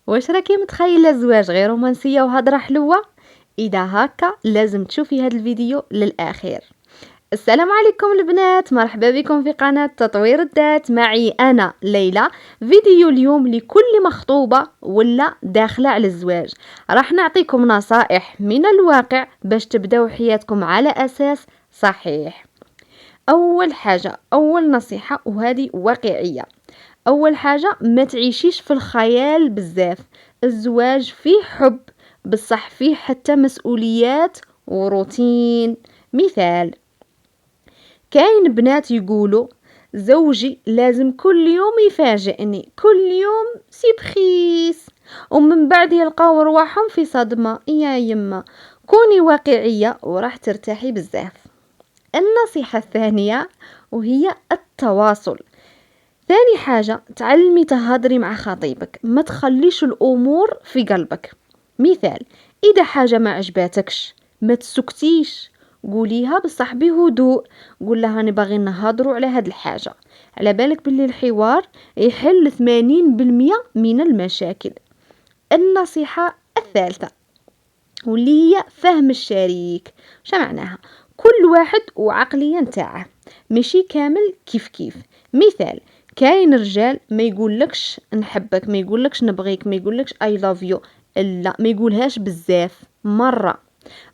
واش راكي متخيله الزواج غير رومانسيه وهضره حلوه؟ اذا هكا لازم تشوفي هذا الفيديو للاخير. السلام عليكم البنات، مرحبا بكم في قناه تطوير الذات. معي انا ليلى. فيديو اليوم لكل مخطوبه ولا داخله على الزواج. راح نعطيكم نصائح من الواقع باش تبداو حياتكم على اساس صحيح. اول حاجه، اول نصيحه وهذه واقعيه. اول حاجه، ما تعيشيش في الخيال بزاف. الزواج فيه حب، بصح فيه حتى مسؤوليات وروتين. مثال، كاين بنات يقولوا زوجي لازم كل يوم يفاجئني، كل يوم سيبخيس، ومن بعد يلقاو رواحهم في صدمة. يا يما، كوني واقعية وراح ترتاحي بزاف. النصيحة الثانية وهي التواصل. ثاني حاجة، تعلمي تهضري مع خطيبك، ما تخليش الأمور في قلبك. مثال، إذا حاجة ما عجباتكش ما تسكتيش، قوليها بصح بهدوء. قول لها أنا باغي نهضروا على هاد الحاجة، على بالك باللي الحوار يحل 80% من المشاكل. النصيحة الثالثة واللي هي فهم الشريك. وش معناها؟ كل واحد وعقلية نتاعه، ماشي كامل كيف كيف. مثال، كاين رجال ما يقولكش نحبك، ما يقولكش نبغيك، ما يقولكش I love you، لا ما يقولهاش بزاف مرة،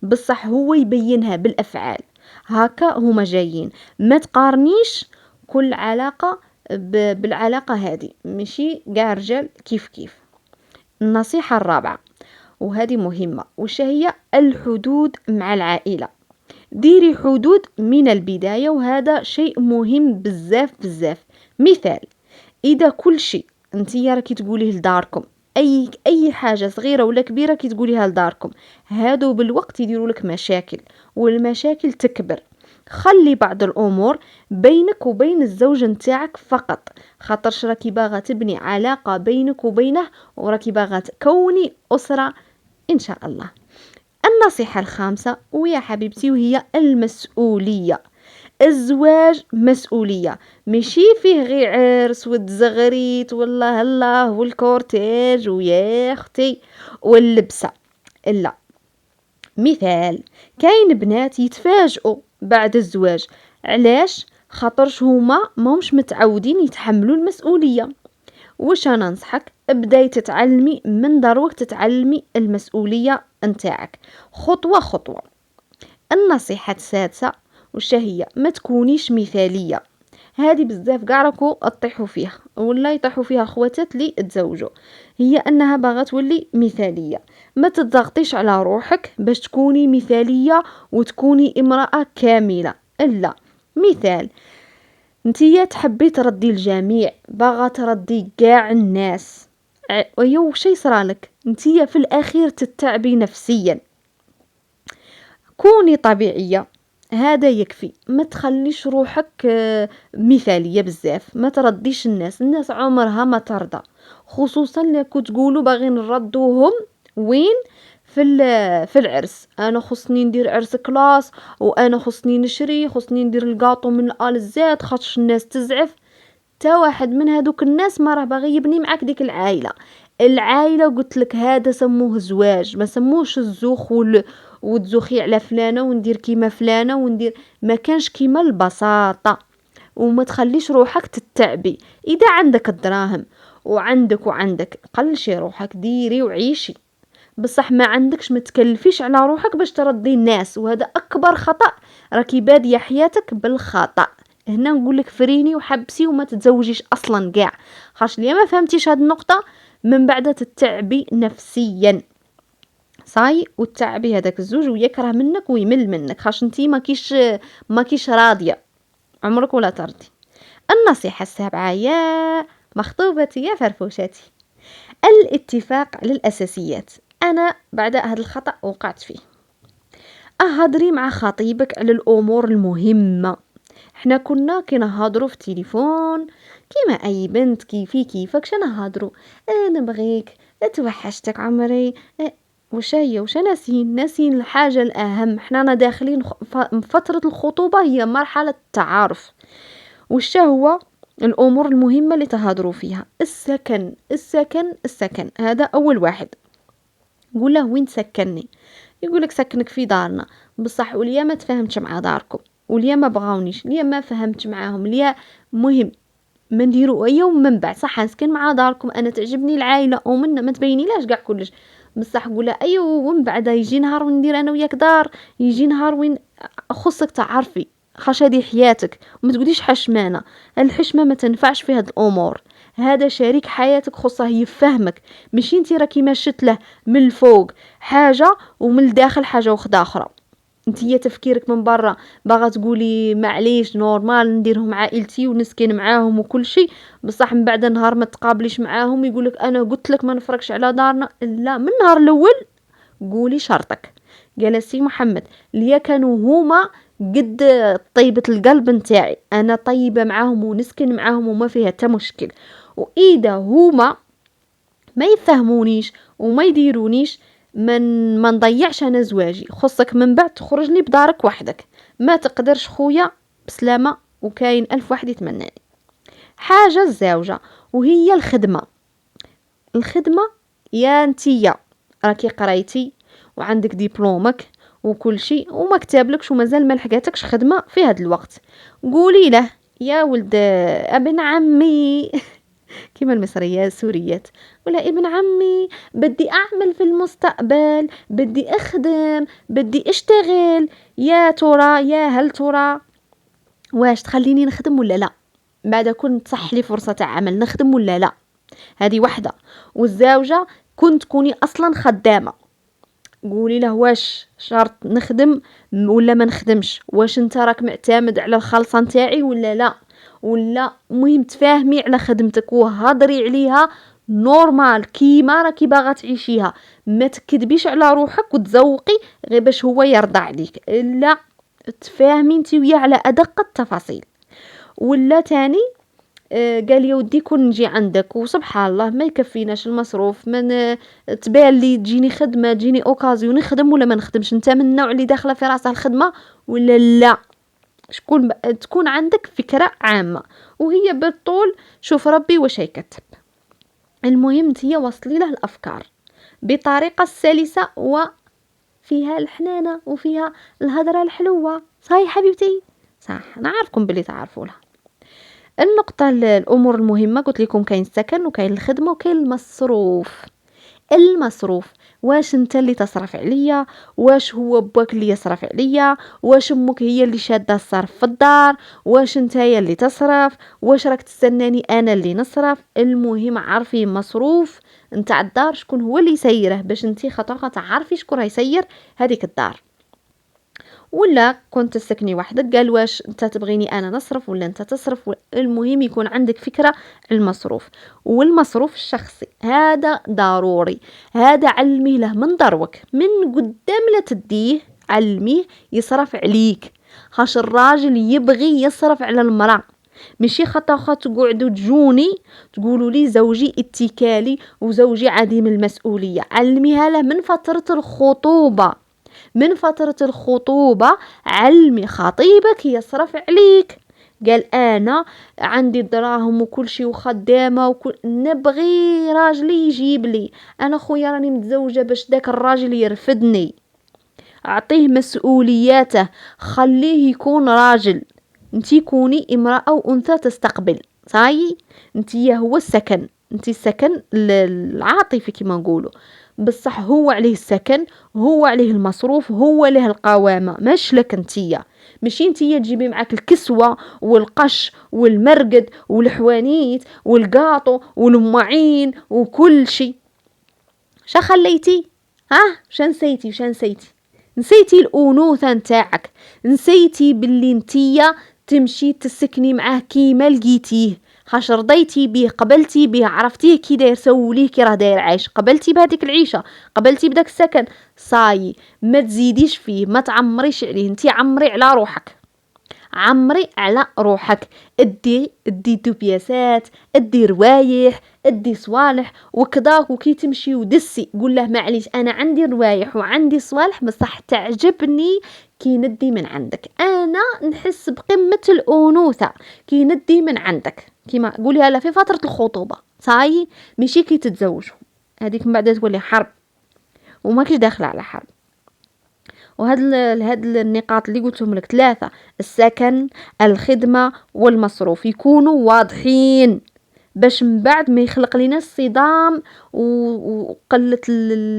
بصح هو يبينها بالأفعال. هكا هما جايين. ما تقارنيش كل علاقة بالعلاقة هذه، ماشي قاع رجال كيف كيف. النصيحة الرابعة وهذه مهمة، وش هي؟ الحدود مع العائلة. ديري حدود من البداية، وهذا شيء مهم بزاف بزاف. مثال، إذا كل شيء انتي راكي تقوليه لداركم، أي حاجة صغيرة ولا كبيرة كي تقوليها لداركم، هادو بالوقت يديروا لك مشاكل، والمشاكل تكبر. خلي بعض الأمور بينك وبين الزوج نتاعك فقط، خاطرش راكي باغا تبني علاقة بينك وبينه، وراكي باغا تكوني أسرة إن شاء الله. النصيحة الخامسة ويا حبيبتي وهي المسؤولية. الزواج مسؤولية، ماشي فيه غير عرس وتزغريت والله الله والكورتيج ويا اختي واللبسة، لا. مثال، كاين بنات يتفاجئوا بعد الزواج. علاش؟ خاطرش هما ماهمش متعودين يتحملوا المسؤولية. وش انا ننصحك؟ ابداي تتعلمي من دروك، تتعلمي المسؤولية نتاعك خطوة خطوة. النصيحة السادسة وش هي؟ ما تكونيش مثالية. هذه بزاف قاع راكو تطيحوا فيها ولا يطيحوا فيها خواتات اللي تزوجوا، هي انها باغا تولي مثالية. ما تضغطيش على روحك باش تكوني مثالية وتكوني امرأة كاملة، لا. مثال، انتيا تحبي ترضي الجميع، باغا ترضي قاع الناس، ايوا شي صرالك انتيا في الاخير تتعبي نفسيا. كوني طبيعية، هذا يكفي. ما تخليش روحك مثالية بزاف، ما ترضيش الناس عمرها ما ترضى، خصوصا لكو تقولوا باغين نردوهم وين؟ في العرس. انا خصني ندير عرس كلاس، وانا خصني نشري، خصني ندير القاطو من الال زاد خاطش الناس تزعف. تا واحد من هادوك الناس ما راه باغي يبني معاك ديك العائله. العائله قلت لك هذا سموه زواج، ما سموش الزوخ وتزوخي على فلانه وندير كيما فلانه وندير. ما كانش كيما البساطه. وما تخليش روحك تتعبي. اذا عندك الدراهم وعندك قلشي روحك، ديري وعيشي، بصح ما عندكش ما تكلفيش على روحك باش ترضي الناس، وهذا اكبر خطأ. راكي باديه حياتك بالخطأ. هنا نقولك فريني وحبسي وما تتزوجيش اصلا كاع، خاطش ليا ما فهمتيش هاد النقطه من بعد تتعبي نفسيا صاي، وتعبي هذاك الزوج ويكره منك ويمل منك، خاطش انتي ماكيش راضيه عمرك ولا ترضي. النصيحه السابعه يا مخطوبتي يا فرفوشتي، الاتفاق على الاساسيات. انا بعد هذا الخطأ وقعت فيه. اهضري مع خطيبك على الامور المهمه. احنا كنا كنهضروا في التليفون كيما اي بنت، كيفك شنهضروا. انا نبغيك، توحشتك عمري. وش هي؟ وش ناسين الحاجه الاهم. احنا داخلين فتره الخطوبه، هي مرحله التعارف. وش هو؟ الأمور المهمة اللي تهضروا فيها. السكن السكن السكن، هذا أول واحد. قول له وين تسكنني، يقولك سكنك في دارنا، بصح وليا ما تفاهمتش مع داركم، وليا ما بغاونيش، ليا ما فهمتش معاهم، ليا مهم ما نديرو يوم من بعد. صح نسكن مع داركم، انا تعجبني العائله ومن ما تبيني لاش كاع كلش، بصح قولها ايوا ومن بعد يجي نهار وين ندير انا وياك دار، يجي نهار وين خصك تعرفي خاش هذه حياتك، وما تقوليش حشمانه. الحشمه ما تنفعش في هاد الامور. هذا شريك حياتك، خصه يفهمك، ماشي انتي راكي ماشت له من الفوق حاجه ومن الداخل حاجه واحده اخرى. انتي تفكيرك من برا باغا تقولي معليش نورمال نديرهم عائلتي ونسكن معاهم وكل شيء، بصح من بعد نهار ما تقابليش معاهم يقولك انا قلت لك ما نفرقش على دارنا. لا، من النهار الاول قولي شرطك. قال سي محمد ليا كانوا هما قد طيبة القلب نتاعي، انا طيبة معاهم ونسكن معاهم وما فيها تا مشكل، واذا هما ما يفهمونيش وما يديرونيش ما نضيعش انا زواجي. خصك من بعد تخرجني بدارك وحدك، ما تقدرش خويا بسلامة، وكاين الف واحد يتمناني. حاجة الزوجة وهي الخدمة. الخدمة يا انتيا راكي قريتي وعندك ديبلومك وكل شيء وما كتابلكش ومازال ما لحقاتكش خدمة في هذا الوقت، قولي له يا ولد ابن عمي كما المصريات السوريات، ولا ابن عمي بدي أعمل في المستقبل، بدي أخدم، بدي أشتغل، يا ترى يا هل ترى واش تخليني نخدم ولا لا؟ بعد كنت تصح لي فرصة عمل نخدم ولا لا؟ هذه واحدة. والزوجة كنت تكوني أصلا خدامة، قولي له واش شرط نخدم ولا ما نخدمش، واش انت راك معتمد على الخلصة نتاعي ولا لا، ولا مهم تفاهمي على خدمتك وهضري عليها نورمال كيما راكي باغا تعيشيها، ما تكذبيش على روحك وتزوقي غير باش هو يرضى عليك، لا تفاهمي انت وياه على ادق التفاصيل. ولا تاني قال يا ودي كون نجي عندك وسبحان الله ما يكفيناش المصروف، من تبان لي تجيني خدمه تجيني اوكازيون نخدم ولا ما نخدمش، انت من النوع اللي داخله في راسها الخدمه ولا لا؟ شكون تكون عندك فكره عامه، وهي بالطول شوف ربي واش يكتب. المهم هي وصلي له الافكار بطريقه سلسه وفيها الحنانه وفيها الهضره الحلوه. صحيح حبيبتي؟ صح، نعرفكم باللي تعرفولها. النقطة الأمور المهمة قلت لكم كاين السكن وكاين الخدمة وكاين المصروف. المصروف واش انت اللي تصرف عليا، واش هو باك اللي يصرف عليا، واش امك هي اللي شاده الصرف في الدار، واش انت هي اللي تصرف، واش راك تستناني انا اللي نصرف. المهم عارفي مصروف نتاع الدار شكون هو اللي يسيره، باش انت خطوه تعرفي شكون يسير هذيك الدار. ولا كنت تسكني وحدك قال واش انت تبغيني انا نصرف ولا انت تصرف، المهم يكون عندك فكرة المصروف. والمصروف الشخصي هذا ضروري، هذا علمي له من دروك من قدام لا تديه، علميه يصرف عليك، خاش الراجل يبغي يصرف على المرأة، ماشي خطا تقعدوا تجوني تقولوا لي زوجي اتكالي وزوجي عديم المسؤولية. علميها له من فترة الخطوبة، من فترة الخطوبة علمي خطيبك يصرف عليك. قال انا عندي الدراهم وكل شيء وخدامة وكل نبغي راجلي يجيب لي، انا خويا راني متزوجة باش داك الراجل يرفدني، اعطيه مسؤولياته، خليه يكون راجل، انتي كوني امرأة وانثى تستقبل. صاي انتي هو السكن، انتي السكن العاطفي كما نقولوا، بصح هو عليه السكن، هو عليه المصروف، هو له القوامة، مش لك انتيا، ماشي انتيا تجيبي معك الكسوة والقش والمرقد والحوانيت والقاطو والمعين وكل شيء. شا خليتي؟ ها شا نسيتي؟ شا نسيتي؟ نسيتي الأنوثة نتاعك، نسيتي باللي انتيا تمشي تسكني معاه كيما لقيتيه، خاش رضيتي بيه، قبلتي بيه، عرفتيه كي داير، سوليه كي راه داير عايش، قبلتي بهذيك العيشه، قبلتي بداك السكن، صاي ما تزيديش فيه، ما تعمريش عليه، انتي عمري على روحك، عمري على روحك، ادي دوبياسات، ادي روايح، ادي صوالح وكذاك، وكي تمشي ودسي قول له معليش انا عندي روايح وعندي صوالح بصح تعجبني كيندي من عندك، انا نحس بقمه الانوثه كيندي من عندك، كيما قوليها لا في فتره الخطوبه صاي ماشي كي تتزوجوا، هذيك من بعد تولي حرب وما كيش داخله على حرب. هاد النقاط اللي قلتهم لك ثلاثه، السكن، الخدمه، والمصروف، يكونوا واضحين باش من بعد ما يخلق لنا الصدام وقله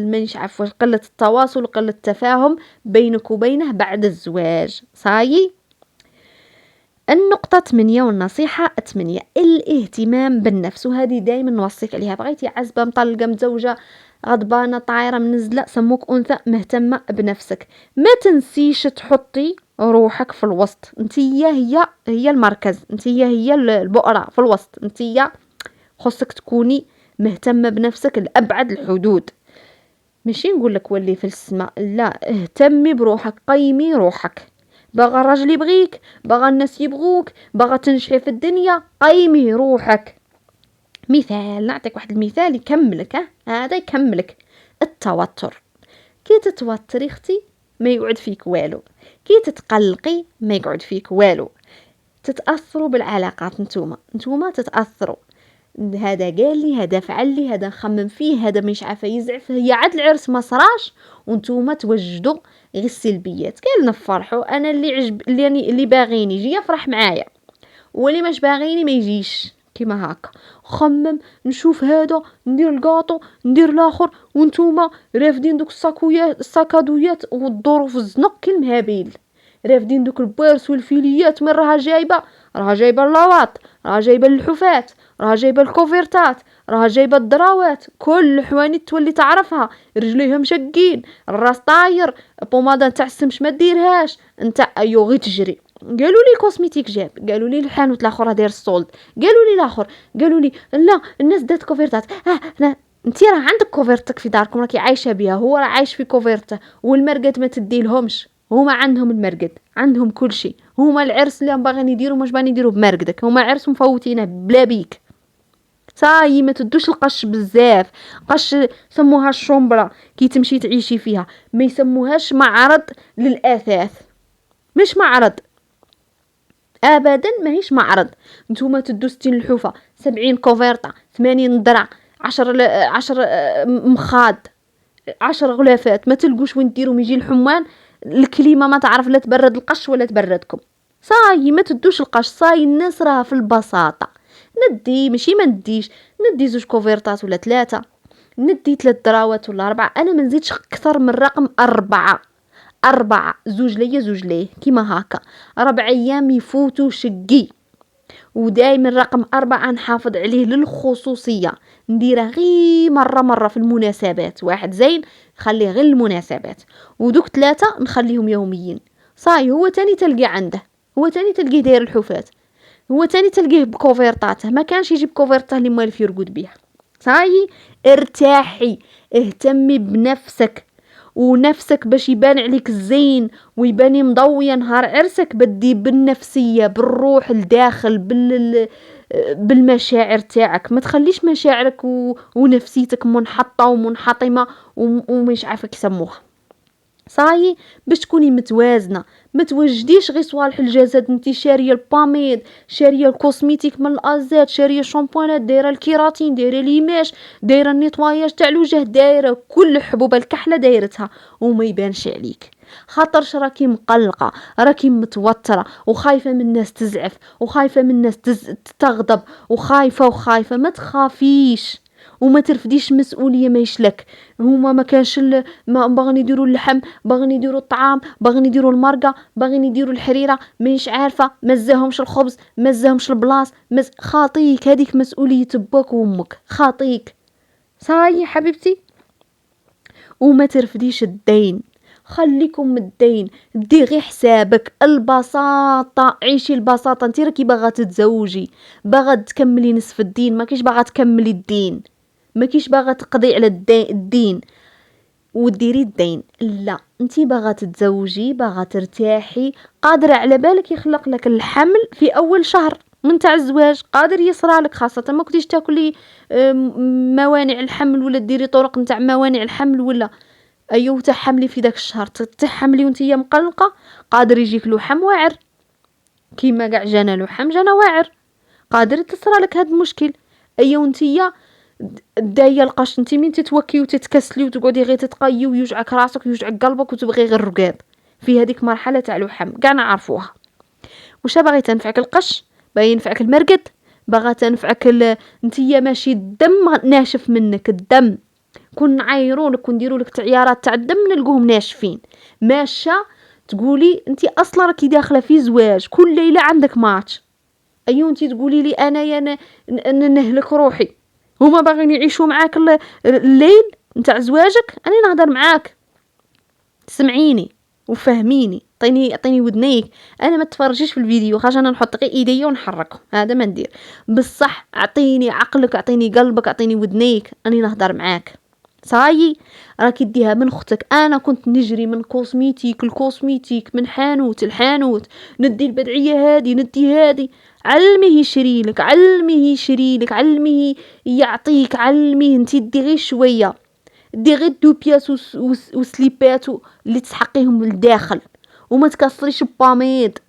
مانيش عارفه قله التواصل وقله التفاهم بينك وبينه بعد الزواج صاي. النقطة 8 والنصيحة 8، الاهتمام بالنفس، وهذه دايما نوصيك عليها. بغيتي عزبة مطلقة متزوجة غضبانة طايرة منزلة سموك أنثى مهتمة بنفسك، ما تنسيش تحطي روحك في الوسط، انتيا هي المركز، انتيا هي البؤرة في الوسط، انتيا خصك تكوني مهتمة بنفسك لأبعد الحدود. ماشي نقول لك ولي في السماء، لا، اهتمي بروحك، قيمي روحك. باغا الراجل يبغيك، باغا الناس يبغوك، باغا تنجحي في الدنيا، قيمي روحك. مثال، نعطيك واحد المثال يكملك، هذا يكملك. التوتر، كي تتوتري اختي ما يقعد فيك والو، كي تتقلقي ما يقعد فيك والو. تتاثروا بالعلاقات، نتوما تتاثروا، هذا قال لي، هذا فعل لي، هذا نخمم فيه، هذا مش عارفه يزعف، هي عاد العرس ما صراش وانتوما توجدوا غير السلبيات. قال نفرحوا، انا اللي عجب اللي باغيني يجي يفرح معايا، واللي مش باغيني ما يجيش. كيما هكا خمم، نشوف هذا ندير القاطو ندير الاخر، وانتوما رافدين دوك الساكادويات والظروف الزنق كالمهابيل، رافدين دوك البوارس والفيليات. من راها جايبه اللاواط، راها جايبه اللحوفات، راها جايبه الكوفرتات، راها جايبه الدراوات، كل الحوانيت تولي تعرفها، رجليها مشقين، الراس طاير، بوماده نتاع السمش ما ديرهاش نتاع ايو غي تجري. قالوا لي كوسميتيك جاب، قالوا لي الحانوت الاخر داير السولد، قالوا لي الاخر، قالوا لي لا الناس دات كوفرتات. لا انتي راه عندك كوفرتك في داركم، راكي عايشه بها، هو راه عايش في كوفرته، والمرقد ما تديلهمش، هما عندهم المرقد، عندهم كل شيء، هما العرس اللي باغيين يديروا مش باغيين يديروا بمرقدك، هما عرس مفوتينه بلا بيك صاي. ما تدوش القش بزاف، قش سموها الشومبرا كي تمشي تعيشي فيها، ما يسموهاش معرض للاثاث، مش معرض ابدا، ماهيش معرض. نتوما تدو 60 لحوفه، 70 كوفرطه، 80 درع، 10 مخاد، 10 غلافات، ما تلقوش وين ديروا. يجي الحمان الكليمه ما تعرف لا تبرد القش ولا تبردكم صاي. ما تدوش القش صاي، الناس راها في البساطه. ندي ماشي ما نديش، ندي 2 كوفرطات ولا 3، ندي 3 دراوات ولا 4، انا ما نزيدش اكثر من رقم 4، 2 ليا 2 ليه، كيما هكا 4 ايام يفوتوا شقي. ودائما رقم 4 نحافظ عليه للخصوصيه، نديره غير مره في المناسبات، واحد زين خليه غير المناسبات، ودوك 3 نخليهم يوميين صاي. هو تاني تلقي عنده، هو تاني تلقيه داير الحفات، هو تاني تلقيه بكوفرطاته، ما كانش يجيب كوفرطه اللي مالف يرقد بيها صاي. ارتاحي، اهتمي بنفسك، ونفسك باش يبان عليك الزين ويباني مضوية نهار عرسك، بدي بالنفسية بالروح الداخل بالمشاعر تاعك. ما تخليش مشاعرك ونفسيتك منحطة ومنحطمة ومش عارفة يسموها صاي. باش تكوني متوازنه، ما توجديش غير صوالح الجسد، انتي شاريه الباميد، شاريه الكوسميتيك من الازات، شاريه شامبوانات، دايره الكيراتين، دايره ليماش، دايره النيطواياج تاع الوجه، دايره كل حبوب الكحله دايرتها وما يبانش عليك. خاطرش راكي مقلقه، راكي متوتره وخايفه من الناس تزعف، وخايفه من الناس تغضب، وخايفه. ما تخافيش وما ترفديش مسؤوليه ماهيش لك. هما ما كانش ما باغيين يديروا اللحم، باغيين يديروا الطعام، باغيين يديروا المرقه، باغيين يديروا الحريره، مانيش عارفه، مزاهمش الخبز، مزاهمش البلاص، خاطيك، هذيك مسؤوليه باك وامك، خاطيك صاي حبيبتي. وما ترفديش الدين، خليكم الدين، دي غير حسابك، البساطه، عيشي البساطه. انت راكي باغا تتزوجي، باغا تكملي نصف الدين، ما كيش باغا تكملي الدين، ما كيش باغا تقضي على الدين وديري الدين، لا، انتي باغا تتزوجي، باغا ترتاحي، قادره على بالك يخلق لك الحمل في اول شهر من تاع الزواج، قادر يصرى لك، خاصه ما كنتيش تاكلي موانع الحمل ولا ديري طرق نتاع موانع الحمل ولا ايوه تحملي في داك الشهر تحملي وانتي مقلقه، قادر يجيك لحم واعر كيما كاع جانا لحم جانا واعر، قادر تصرى لك هاد المشكل. ايوه نتيا دايه القش، انتي مين تتوكي وتتكسلي وتقعدي غير تتقيي ويوجعك راسك ويوجعك قلبك وتبغي غير الرقاد في هذيك مرحله تاع لحم كاع نعرفوها. واش باغي تنفعك القش، باغي ينفعك المرقد، باغا تنفعك نتيا ماشي الدم ناشف منك، الدم كون نعايرونك كون نديروا لك تعيارات تاع الدم نلقوهم ناشفين، ماشيه تقولي انتي اصلا راكي داخله في زواج كل ليله عندك ماتش. ايوه انتي تقولي لي انا يا نهلك روحي، هما باغيين يعيشوا معاك الليل نتاع زواجك، انا نهضر معاك سمعيني وفهميني، عطيني ودنيك، انا ما تفرجيش في الفيديو خاطر انا نحط غير ايديا ونحركهم، هذا ما ندير بصح. اعطيني عقلك، اعطيني قلبك، اعطيني ودنيك، اني نهضر معاك. صاي راكي ديها من اختك. انا كنت نجري من كوسميتيك لكوسميتيك، من حانوت لحانوت، ندي البدعيه هادي ندي هادي، علميه يشريلك، علميه يشريلك، علميه يعطيك، علميه انتي دي غير شويه، دي غير دو بياس وسليبات اللي تسحقيهم للداخل، وما تكسريش باميد،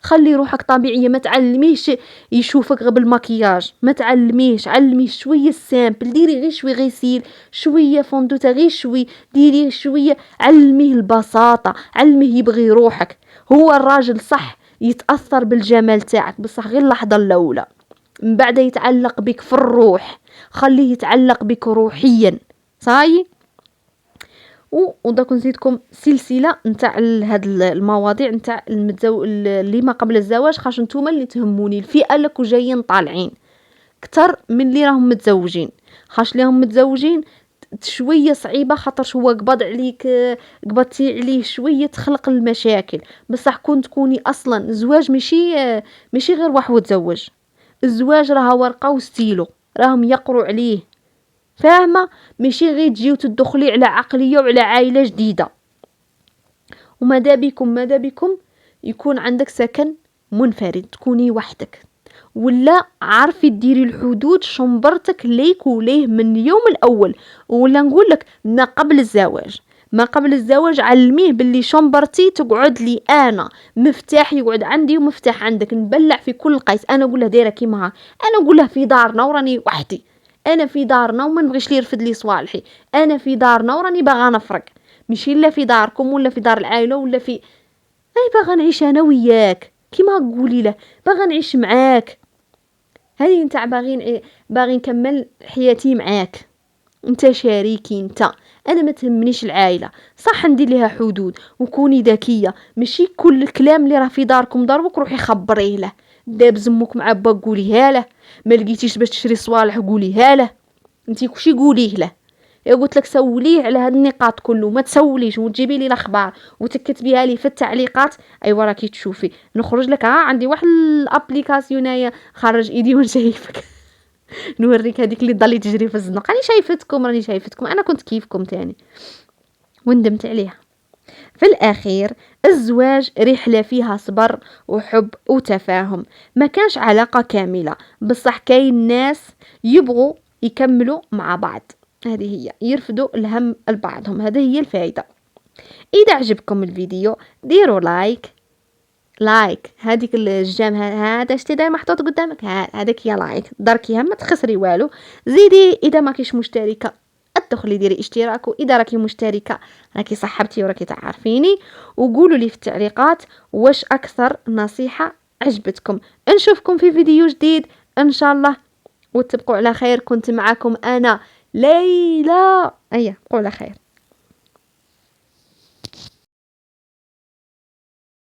خلي روحك طبيعيه، ما تعلميش يشوفك غير بالمكياج، ما تعلميش، علميه شويه السامبل، ديري غير شويه غسيل، شويه فوندوتا غير شويه، ديري شويه، علميه البساطه، علميه يبغي روحك. هو الراجل صح يتاثر بالجمال تاعك بصح غير اللحظه الاولى، من بعد يتعلق بك في الروح، خليه يتعلق بك روحيا. صاي وداك نزيدكم سلسله نتاع هاد المواضيع نتاع اللي ما قبل الزواج، خاص نتوما اللي تهموني الفئه اللي جايين طالعين كتر من اللي راهم متزوجين، خاص اللي راهم متزوجين شويه صعيبه خاطر هو قبض عليك، قبضتي عليه شويه تخلق المشاكل. بصح كون تكوني اصلا الزواج ماشي غير واحد وتزوج، الزواج راه ورقه وستيلو راهم يقروا عليه، فاهمه؟ ماشي غير تجيو تدخلي على عقليه وعلى عائله جديده. وماذا بكم يكون عندك سكن منفرد، تكوني وحدك، ولا عارفي ديري الحدود شنبرتك ليك وليه من اليوم الاول. ولا نقول لك ما قبل الزواج علميه باللي شنبرتي تقعد لي انا، مفتاح يقعد عندي ومفتاح عندك، نبلع في كل قيس. انا اقول له دايره كيما ها، انا اقول له في دارنا وراني وحدي، انا في دارنا وما نبغيش لي يرفد لي صوالحي، انا في دارنا وراني باغا نفرق، ماشي الا في داركم ولا في دار العائله ولا في اي باغا نعيش انا وياك كيما تقولي له، باغا نعيش معاك، هذه نتاع باغي نكمل حياتي معاك، انت شريكي انت، انا ما تهمنيش العائله، صح ندير لها حدود وكوني ذكيه، ماشي كل الكلام اللي راه في داركم ضربك روحي خبريه له، داب زمك مع با قوليها له، ما لقيتيش باش تشري صوالح قوليها له، انتي كلشي قوليه له. قلت لك سوليه على هاد النقاط كله، ما تسوليش وتجيبي لي الاخبار وتكتبيها لي في التعليقات. ايوا راكي تشوفي نخرج لك عندي واحد الابليكاسيونايه خرج ايدي ونشايفك نوريك هذيك اللي ضلي تجري في الزنق، راني شايفتكم انا كنت كيفكم تاني وندمت عليها. في الاخير الزواج رحله فيها صبر وحب وتفاهم، ما كانش علاقه كامله بصح كاين ناس يبغوا يكملوا مع بعض، هذه هي يرفدوا الهم لبعضهم، هذه هي الفائده. اذا عجبكم الفيديو ديروا لايك هذيك الجام هذا شتي داير محطوط قدامك هذاك هي لايك دركيها ما تخسري والو. زيدي اذا ما كيش مشتركه ادخلي ديري اشتراك، واذا راكي مشتركه راكي صاحبتي وراكي تعرفيني، وقولوا لي في التعليقات واش اكثر نصيحه عجبتكم. نشوفكم في فيديو جديد ان شاء الله، وتبقوا على خير. كنت معكم انا ليلى، بقوا على خير.